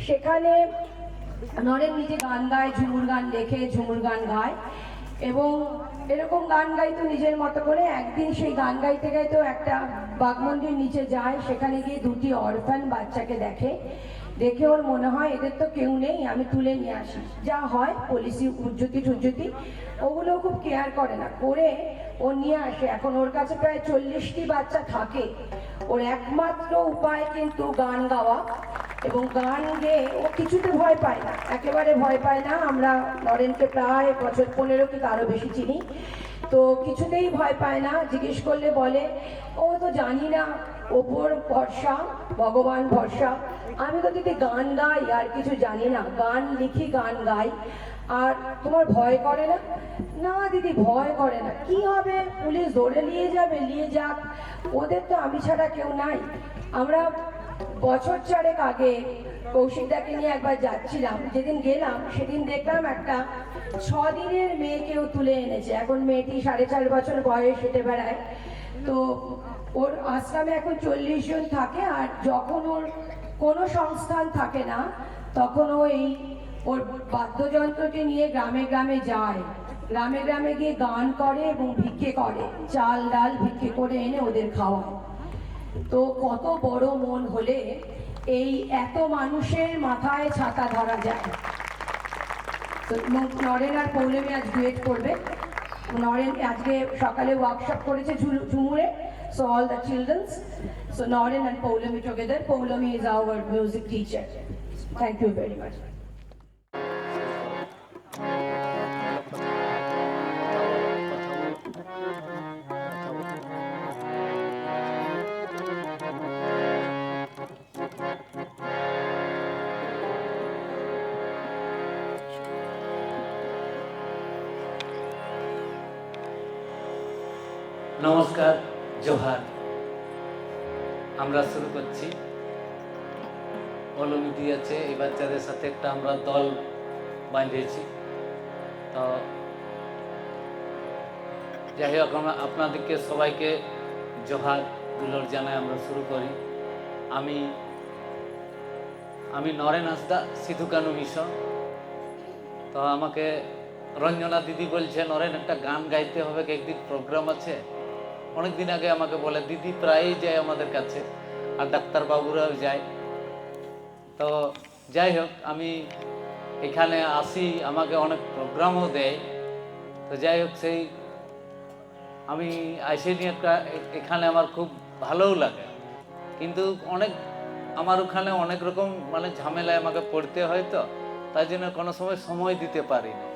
সেখানে নরেন নিজে গান গায়, ঝুমুর গান লেখে, ঝুমুর গান গায় এবং এরকম গান গাইতো নিজের মতো করে। একদিন সেই গান গাইতে গাইতেও একটা বাঘমন্ডির নিচে যায়, সেখানে গিয়ে দুটি অরফান বাচ্চাকে দেখে ওর মনে হয় এদের তো কেউ নেই, আমি তুলে নিয়ে আসি। যা হয় পুলিশি উজ্জতি টুজ্জতি ওগুলো খুব কেয়ার করে না, করে ও নিয়ে আসে। এখন ওর কাছে প্রায় 40টি বাচ্চা থাকে। ওর একমাত্র উপায় কিন্তু গান গাওয়া, এবং গান গেয়ে ও কিছুতে ভয় পায় না, একেবারে ভয় পায় না। আমরা নরেনকে প্রায় বছর 15 কি তারও বেশি চিনি, তো কিছুতেই ভয় পায় না। জিজ্ঞেস করলে বলে ও তো জানি না, ওপর ভরসা, ভগবান ভরসা। আমি তো দিদি গান গাই আর কিছু জানি না, গান লিখি গান গাই। আর তোমার ভয় করে না? না দিদি ভয় করে না, কি হবে, পুলিশ ধরে নিয়ে যাবে, নিয়ে যাক, ওদের তো আমি ছাড়া কেউ নাই। আমরা বছর 4 আগে কৌশিকদাকে নিয়ে একবার যাচ্ছিলাম, যেদিন গেলাম সেদিন দেখলাম একটা 6 দিনের মেয়েকেও তুলে এনেছে। এখন মেয়েটি 4.5 বছর বয়স, হেঁটে বেড়ায়। তো ওর আশ্রমে এখন 40 জন থাকে, আর যখন ওর কোনো সংস্থান থাকে না তখন ও ওর বাদ্যযন্ত্রটি নিয়ে গ্রামে গ্রামে যায়, গ্রামে গ্রামে গিয়ে গান করে এবং ভিক্ষে করে, চাল ডাল ভিক্ষে করে এনে ওদের খাওয়ায়। তো কত বড় মন হলে এই এত মানুষের মাথায় ছাতা ধরা যায়। তো নরেন আর পৌলমী আজ ডুয়েট করবে। নরেন আজকে সকালে ওয়ার্কশপ করেছে ঝুমুরে, so all the children's, so Naren and Paulami together. Paulami is our music teacher. Thank you very much. নমস্কার, জোহার। আমরা শুরু করছি। পৌলমী দিয়েছে এই বাচ্চাদের সাথে একটা আমরা দল বাঁধিয়েছি। তো যাই হোক, আমরা আপনাদেরকে সবাইকে জোহার গুলোর জানাই আমরা শুরু করি। আমি নরেন হাঁসদা, সিধু কানু মিশন। তো আমাকে রঞ্জনা দিদি বলছে নরেন একটা গান গাইতে হবে, একদিন প্রোগ্রাম আছে। অনেকদিন আগে আমাকে বলে, দিদি প্রায়ই যায় আমাদের কাছে, আর ডাক্তারবাবুরাও যায়। তো যাই হোক, আমি এখানে আসি, আমাকে অনেক প্রোগ্রামও দেয়। তো যাই হোক, সেই আমি আইসে নিয়ে এখানে আমার খুব ভালোও লাগে, কিন্তু আমার ওখানে অনেক রকম ঝামেলায় আমাকে পড়তে হয়, তো তাই জন্য কোনো সময় দিতে পারি না।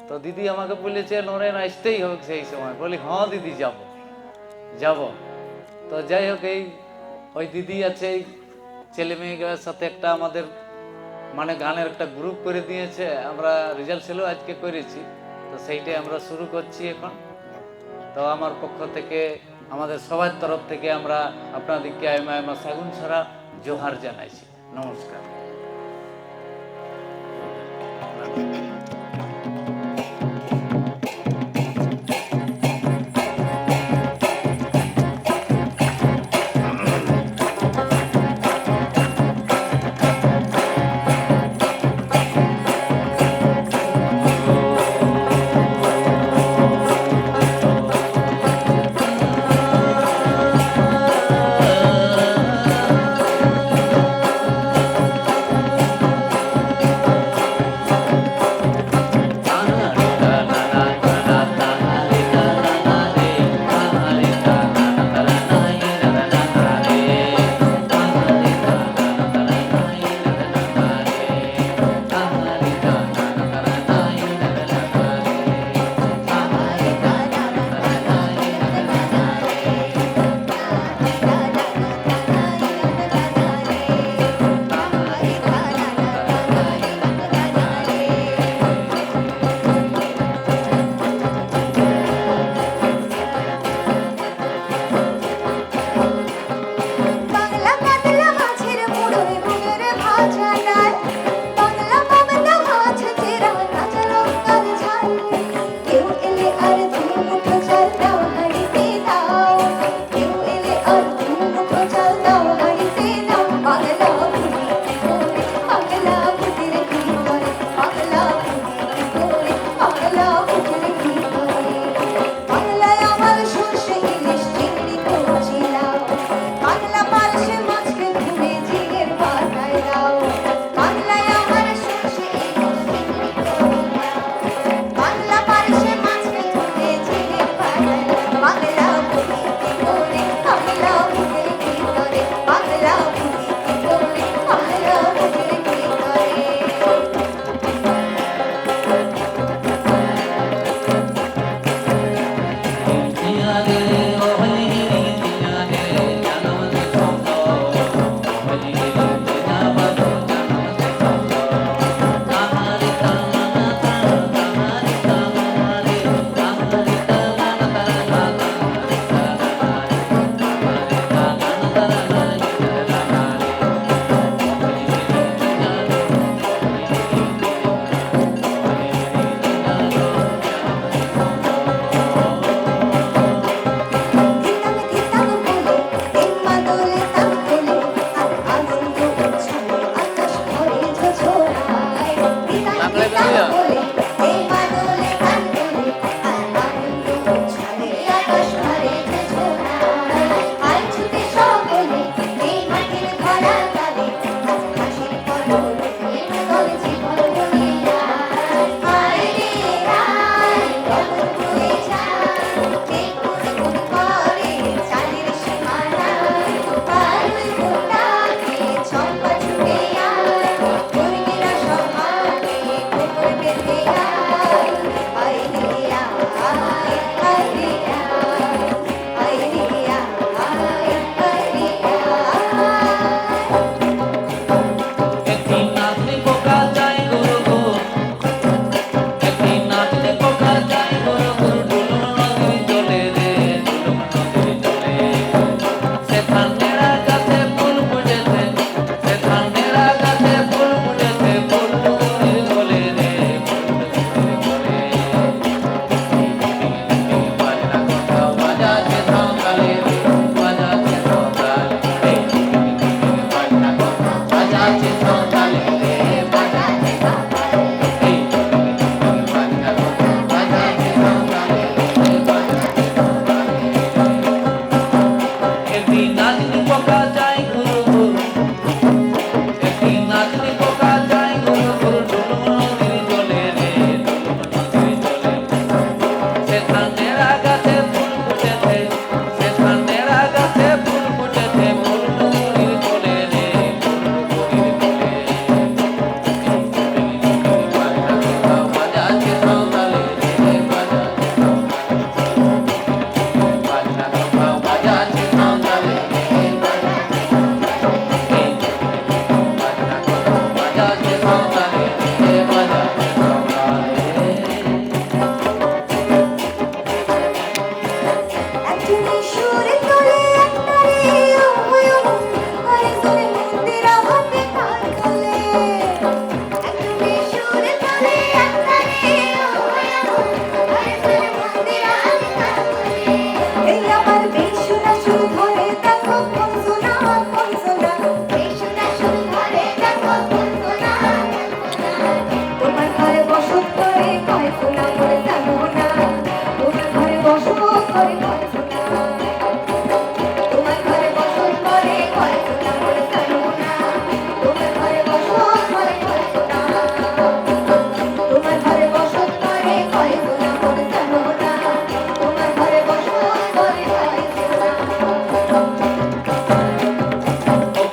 তো দিদি আমাকে বলেছে নরেন আসতেই হোক সেই সময়। বলি হ্যাঁ দিদি, যাব। তো যাই হোক, ওই দিদি আছে, এই ছেলে মেয়েগুলোর সাথে একটা আমাদের গানের একটা গ্রুপ করে দিয়েছে। আমরা রিজার্ভেলও আজকে করেছি, তো সেইটাই আমরা শুরু করছি এখন। তো আমার পক্ষ থেকে, আমাদের সবার তরফ থেকে আমরা আপনাদেরকে আইমা সাগুন ছাড়া জোহার জানাইছি। নমস্কার।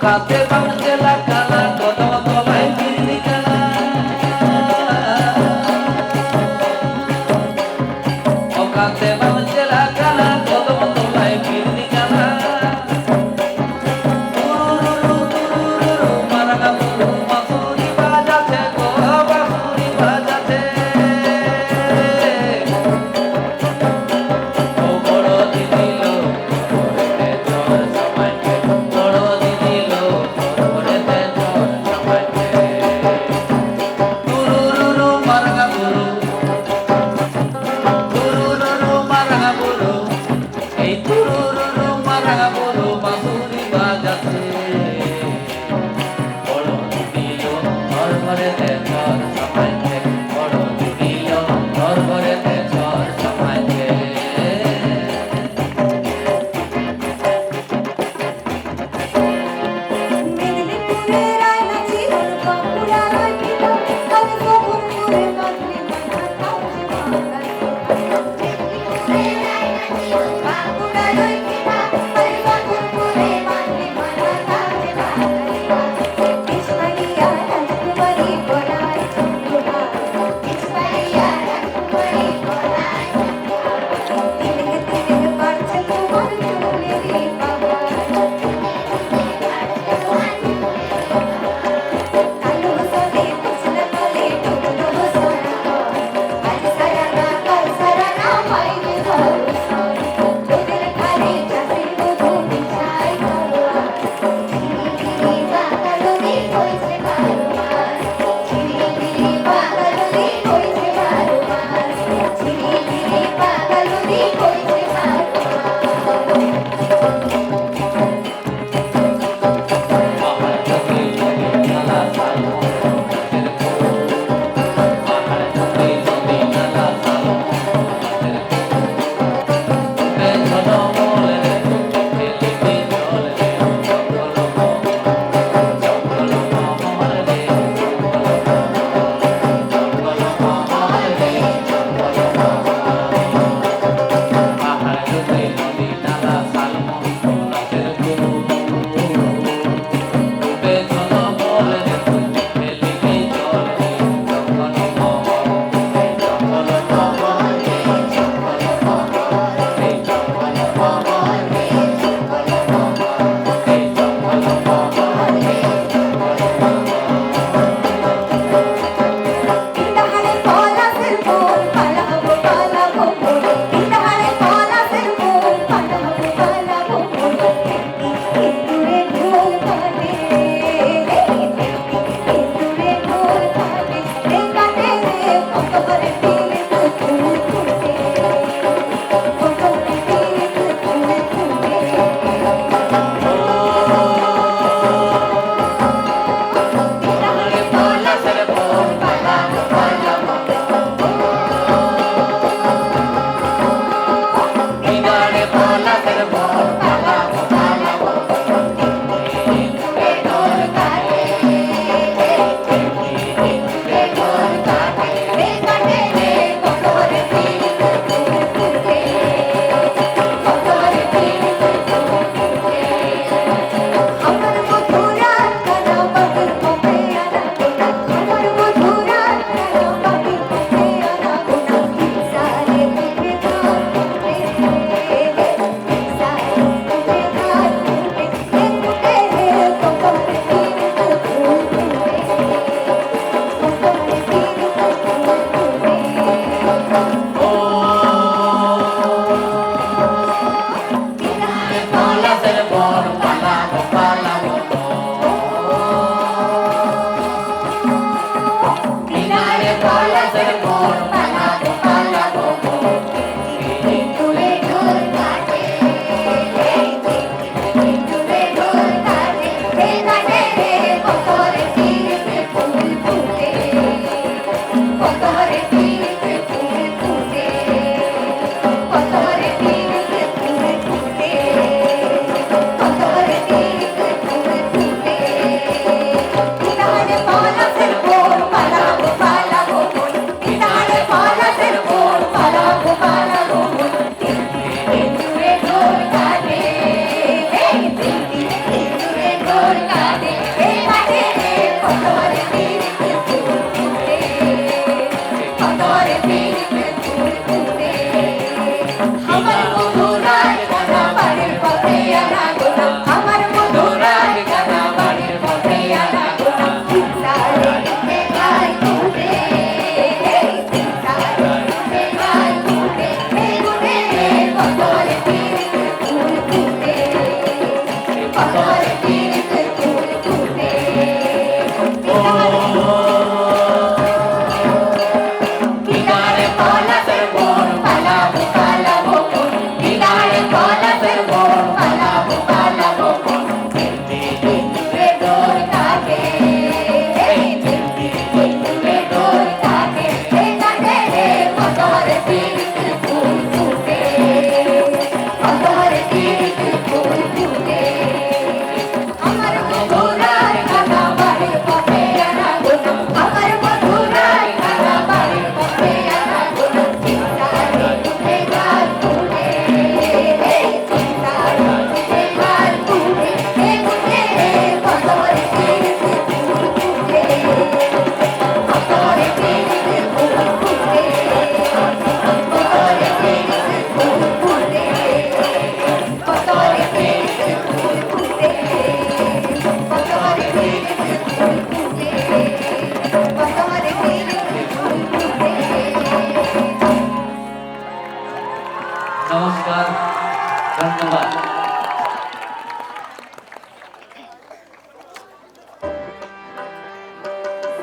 কাতে বাংলা কালা কদম তলায় বিরলি কালা ও কাতে বাংলা কালা কদম তলায় বিরলি কালা মারাগা বুরু বাঁশুরি বাজাছে গো বাঁশুরি বাজাছে ও বড় দিদি লো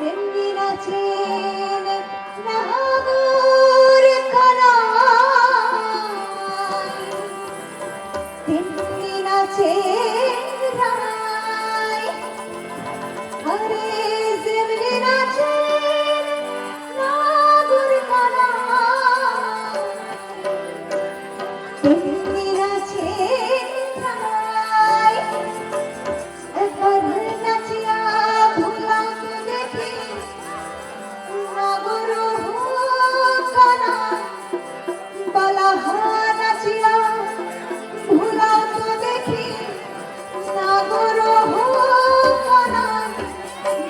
তেমনি নাচেন নাগর কানাই, তেমনি নাচেন রায়, আরে যেমনি নাচেন নাগর কানাই, তেমনি নাচেন রায়। একবার নাচিয়া ভুলাও তো দেখি নাগর কানাই, বালাহা নাচিয়া ভুলাও তো দেখি নাগর কানাই,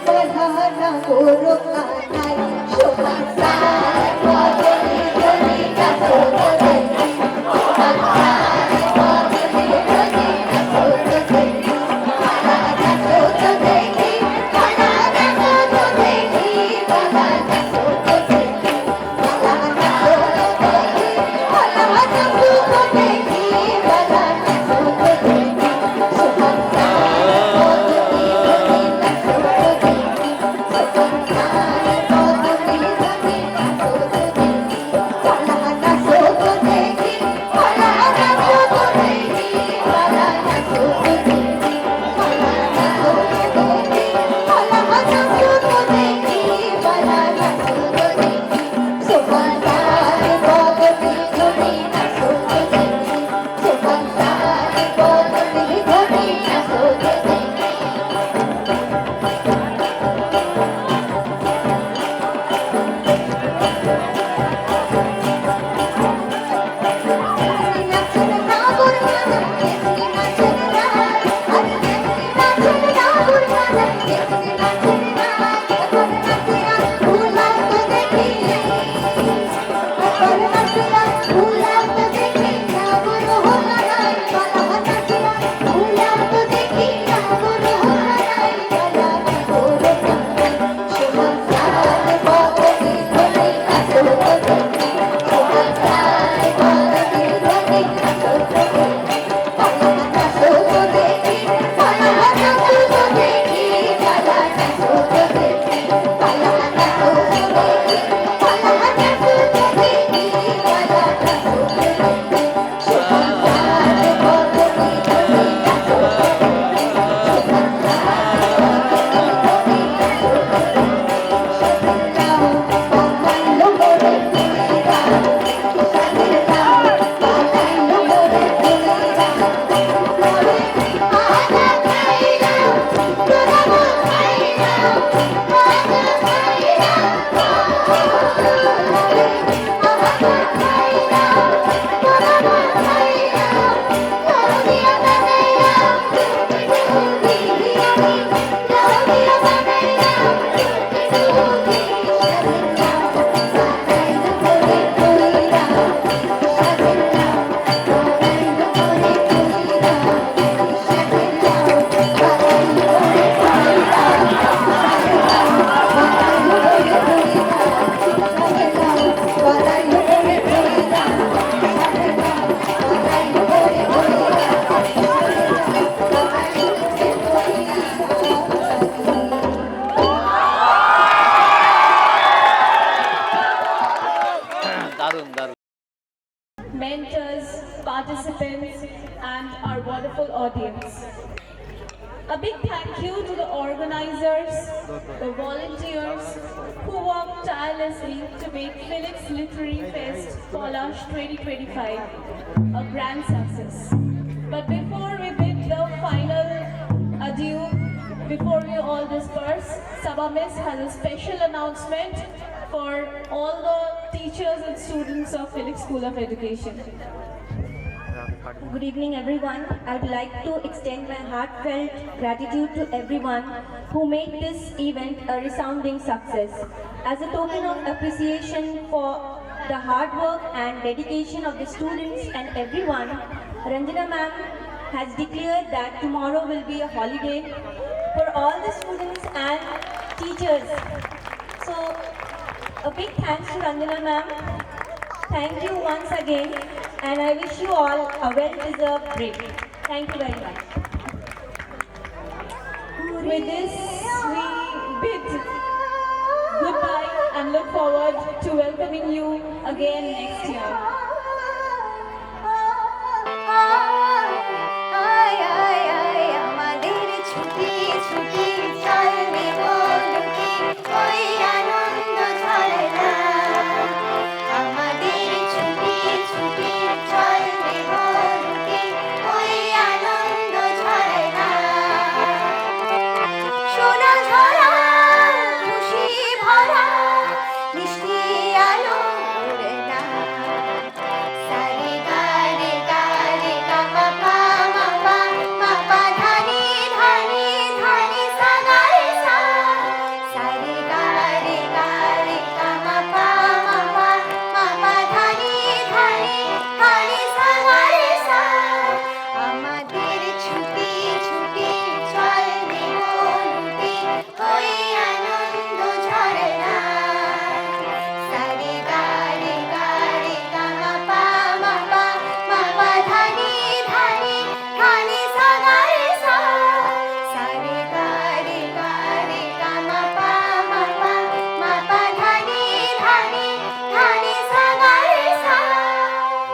বালাহা নাগর কানাই, সবার সায় বদলি বদলি নাচো তো দেখি, সবার সায় বদলি বদলি নাচো তো দেখি, বালা নাচো তো দেখি, বালা নাচো তো দেখি, বালা নাচো তো দেখি, বালা নাচো তো দেখি, বালা নাচো তো দেখি, বালা নাচো তো দেখি, সবার সায় বদলি বদলি নাচো তো দেখি, সবার সায় বদলি বদলি নাচো তো দেখি, বালা নাচো তো দেখি, বালা নাচো তো দেখি, বালা নাচো তো দেখি, বালা নাচো তো দেখি, বালা নাচো তো দেখি, বালা নাচো তো দেখি, সবার সায় বদলি বদলি নাচো তো দেখি, সবার সায় বদলি বদলি নাচো তো দেখি। তেমনি নাচেন নাগর কানাই, তেমনি নাচেন রায়, আরে তেমনি নাচেন নাগর কানাই, তেমনি নাচেন রায়। একবার নাচিয়া ভুলাও তো দেখি, একবার নাচিয়া ভুলাও তো দেখি নাগর কানাই, বালাহা নাচিয়া ভুলাও তো দেখি নাগর কানাই, বালা নাগর কানাই, সবার সায় বদলি বদলি নাচো তো দেখি, সবার সায় বদলি বদলি নাচো তো দেখি, বালা নাচো তো দেখি, বালা নাচো তো দেখি, বালা নাচো তো দেখি, বালা নাচো তো দেখি, বালা নাচো তো দেখি, বালা নাচো তো দেখি, সবার সায় বদলি বদলি নাচো তো দেখি, সবার সায় বদলি বদলি নাচো তো দেখি, সাদের গাও বাজাইলো মোরে ফুলিরা, সাদের গাও বাজাইলো মোরে ফুলিরা, মোরে আহা খাইরা, তোরা মন খাইরা, আহা খাইরা, মোরে আহা খাইরা, তোরা মন খাইরা, লাউদিয়া বানাইরা, ডুগি ডুগি আমি, লাউদিয়া বানাইরা, ডুগি ডুগি, সাদের গাও বাজাইলো মোরে ফুলিরা, সাদের গাও বাজাইলো মোরে ফুলিরা, সাদের গাও বাজাইলো মোরে ফুলিরা, সাদের গাও বাজাইলো মোরে ফুলিরা, সাদের গাও বাজাইলো মোরে ফুলিরা, সাদের গাও বাজাইলো মোরে ফুলিরা, দারুণ দারুণ। mentors, participants, and our wonderful audience. A big thank you to the organizers, the volunteers who worked tirelessly to make Felix Literary Fest Polash 2025 a grand success. But before we bid the final adieu, before we all disperse, Sabha Miss has a special announcement for all the teachers and students of Felix School of Education. Good evening, everyone. I would like to extend my heartfelt gratitude to everyone who made this event a resounding success. As a token of appreciation for the hard work and dedication of the students and everyone, Ranjana ma'am has declared that tomorrow will be a holiday for all the students and teachers. So, a big thanks to Ranjana ma'am. Thank you once again, and I wish you all a well-deserved break. Thank you very much. With this, we bid and look forward to welcoming you again next year. ay, ay,